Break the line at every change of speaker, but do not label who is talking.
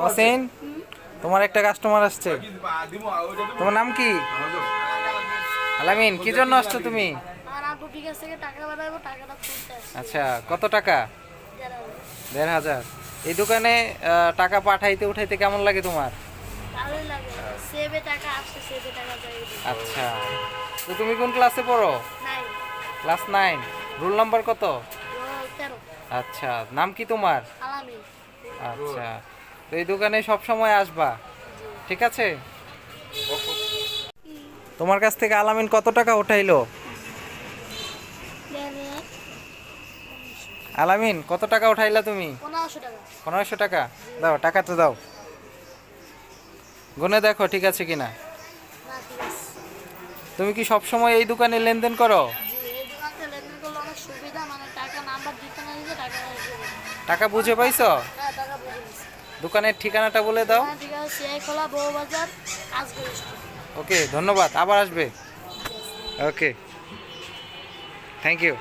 হোসেন, তোমার একটা কাস্টমার আসছে। তোমার নাম কি? আলামিন, কি জন্য আসছো তুমি?
আমার আব্বু বিকাশ থেকে টাকা পাঠাবো, টাকাটা তুলতে আসছি।
আচ্ছা, কত টাকা? ১,৫০০। এই দোকানে টাকা পাঠাইতে উঠাইতে কেমন লাগে তোমার?
ভালোই লাগে, সেভে টাকা আসছে, সেভে টাকা যায়।
আচ্ছা, তো তুমি কোন ক্লাসে পড়ো?
নাই,
ক্লাস 9। রোল নাম্বার কত?
13।
আচ্ছা, নাম কি তোমার?
আলামিন।
আচ্ছা, তো এই দোকানে সব সময় আসবা, ঠিক আছে? তোমার কাছ থেকে আলামিন কত টাকা উঠাইলো? আলামিন, কত টাকা উঠাইলা তুমি?
1500 টাকা।
1500 টাকা? দাও, টাকা তো দাও, গুনে দেখো ঠিক আছে কিনা।
না, ঠিক আছে।
তুমি কি সব সময় এই দোকানে লেনদেন করো?
জি, এই দোকানটা লেনদেন করলে অনেক সুবিধা, মানে টাকা নাম্বার দিতে না দিতে টাকা দিয়ে দেবে।
টাকা বুঝে পাইছো?
হ্যাঁ, টাকা বুঝে নিচ্ছি।
দোকানের ঠিকানাটা বলে দাও।
হ্যাঁ, ঠিক আছে, সিআই খোলা, বউবাজার, আজগর স্ট্রিট।
ওকে, ধন্যবাদ, আবার আসবে। ওকে, থ্যাংক ইউ।